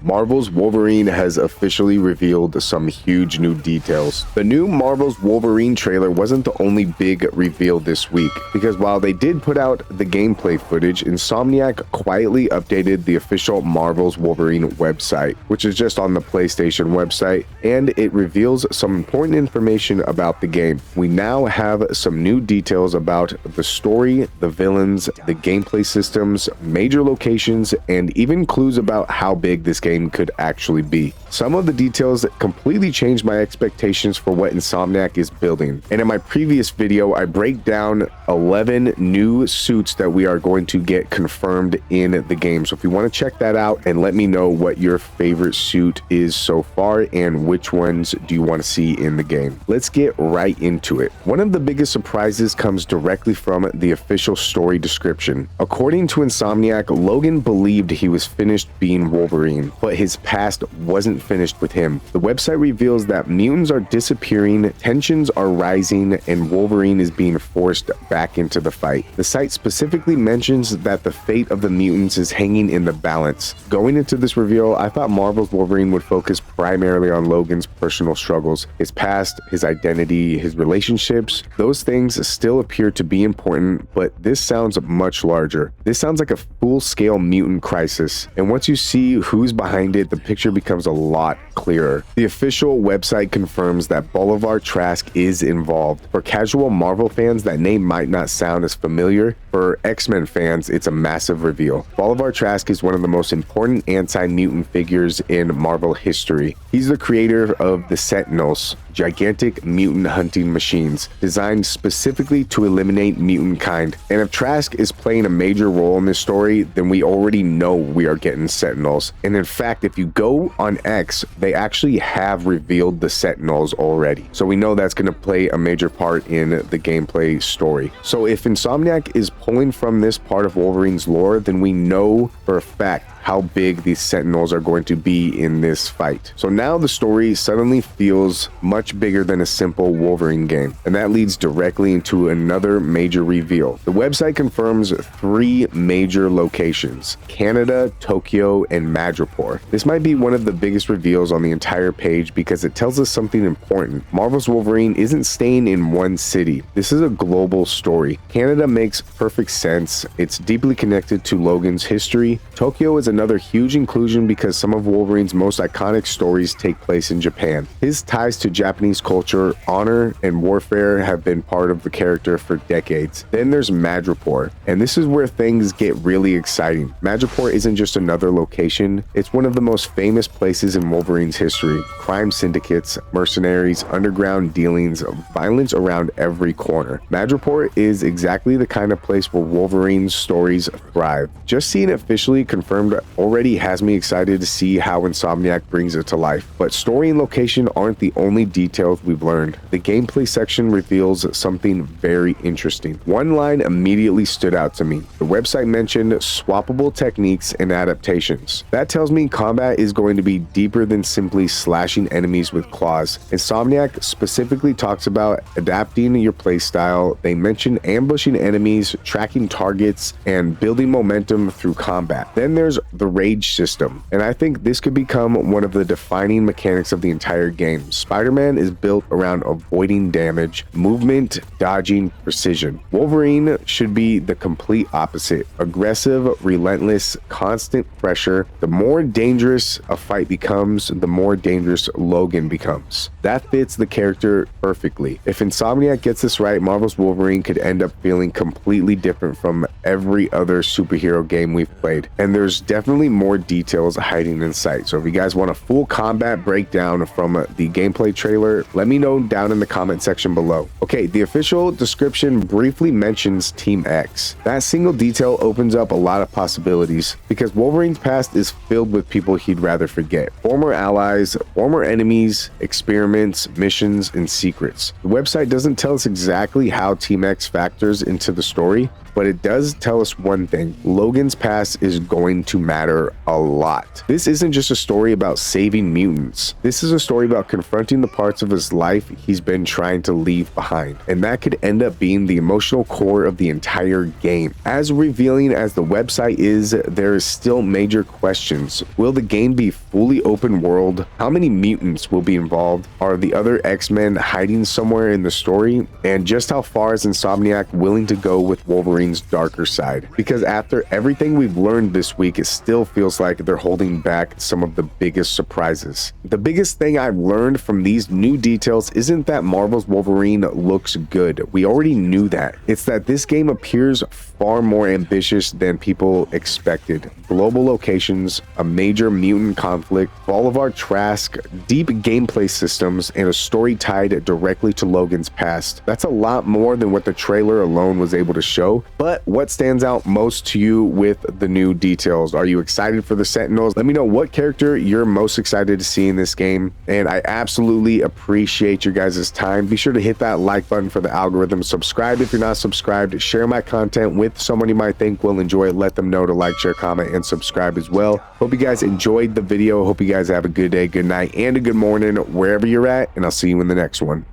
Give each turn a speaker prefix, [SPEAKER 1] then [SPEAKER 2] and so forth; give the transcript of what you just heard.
[SPEAKER 1] Marvel's Wolverine has officially revealed some huge new details. The new Marvel's Wolverine trailer wasn't the only big reveal this week, because while they did put out the gameplay footage, Insomniac quietly updated the official Marvel's Wolverine website, which is just on the PlayStation website, and it reveals some important information about the game. We now have some new details about the story, the villains, the gameplay systems, major locations, and even clues about how big this game could actually be. Some of the details completely changed my expectations for what Insomniac is building. And in my previous video, I break down 11 new suits that we are going to get confirmed in the game. So if you want to check that out and let me know what your favorite suit is so far and which ones do you want to see in the game. Let's get right into it. One of the biggest surprises comes directly from the official story description. According to Insomniac, Logan believed he was finished being Wolverine, but his past wasn't finished with him. The website reveals that mutants are disappearing, tensions are rising, and Wolverine is being forced back into the fight. The site specifically mentions that the fate of the mutants is hanging in the balance. Going into this reveal, I thought Marvel's Wolverine would focus primarily on Logan's personal struggles, his past, his identity, his relationships. Those things still appear to be important, but this sounds much larger. This sounds like a full-scale mutant crisis, and once you see who's behind it, the picture becomes a lot clearer. The official website confirms that Bolivar Trask is involved. For casual Marvel fans, that name might not sound as familiar. For X-Men fans, it's a massive reveal. Bolivar Trask is one of the most important anti-mutant figures in Marvel history. He's the creator of the Sentinels, gigantic mutant hunting machines designed specifically to eliminate mutant kind. And if Trask is playing a major role in this story, then we already know we are getting Sentinels. And in fact, if you go on X, they actually have revealed the Sentinels already. So we know that's going to play a major part in the gameplay story. So if Insomniac is pulling from this part of Wolverine's lore, then we know for a fact how big these Sentinels are going to be in this fight. So now the story suddenly feels much bigger than a simple Wolverine game, and that leads directly into another major reveal. The website confirms 3 major locations: Canada, Tokyo, and Madripoor. This might be one of the biggest reveals on the entire page because it tells us something important. Marvel's Wolverine isn't staying in one city. This is a global story. Canada makes perfect sense. It's deeply connected to Logan's history. Tokyo is another huge inclusion because some of Wolverine's most iconic stories take place in Japan. His ties to Japanese culture, honor, and warfare have been part of the character for decades. Then there's Madripoor, and this is where things get really exciting. Madripoor isn't just another location, it's one of the most famous places in Wolverine's history. Crime syndicates, mercenaries, underground dealings, violence around every corner. Madripoor is exactly the kind of place where Wolverine's stories thrive. Just seeing it officially confirmed already has me excited to see how Insomniac brings it to life. But story and location aren't the only details we've learned. The gameplay section reveals something very interesting. One line immediately stood out to me. The website mentioned swappable techniques and adaptations. That tells me combat is going to be deeper than simply slashing enemies with claws. Insomniac specifically talks about adapting your playstyle. They mention ambushing enemies, tracking targets, and building momentum through combat. Then there's the rage system, and I think this could become one of the defining mechanics of the entire game. Spider-Man is built around avoiding damage, movement, dodging, precision. Wolverine should be the complete opposite. Aggressive, relentless, constant pressure. The more dangerous a fight becomes, the more dangerous Logan becomes. That fits the character perfectly. If Insomniac gets this right, Marvel's Wolverine could end up feeling completely different from every other superhero game we've played, and there's definitely more details hiding in sight. So if you guys want a full combat breakdown from the gameplay trailer, let me know down in the comment section below. Okay, the official description briefly mentions Team X. That single detail opens up a lot of possibilities because Wolverine's past is filled with people he'd rather forget. Former allies, former enemies, experiments, missions, and secrets. The website doesn't tell us exactly how Team X factors into the story, but it does tell us one thing: Logan's past is going to matter a lot. This isn't just a story about saving mutants. This is a story about confronting the parts of his life he's been trying to leave behind, and that could end up being the emotional core of the entire game. As revealing as the website is, there is still major questions. Will the game be fully open world? How many mutants will be involved? Are the other X-Men hiding somewhere in the story? And just how far is Insomniac willing to go with Wolverine's darker side? Because after everything we've learned this week, it still feels like they're holding back some of the biggest surprises. The biggest thing I've learned from these new details isn't that Marvel's Wolverine looks good. We already knew that. It's that this game appears far more ambitious than people expected. Global locations, a major mutant conflict, Bolivar Trask, deep gameplay systems, and a story tied directly to Logan's past. That's a lot more than what the trailer alone was able to show. But what stands out most to you with the new details? Are you excited for the Sentinels? Let me know what character you're most excited to see in this game. And I absolutely appreciate your guys' time. Be sure to hit that like button for the algorithm. Subscribe if you're not subscribed. Share my content with someone you might think will enjoy it. Let them know to like, share, comment, and subscribe as well. Hope you guys enjoyed the video. Hope you guys have a good day, good night, and a good morning wherever you're at, and I'll see you in the next one.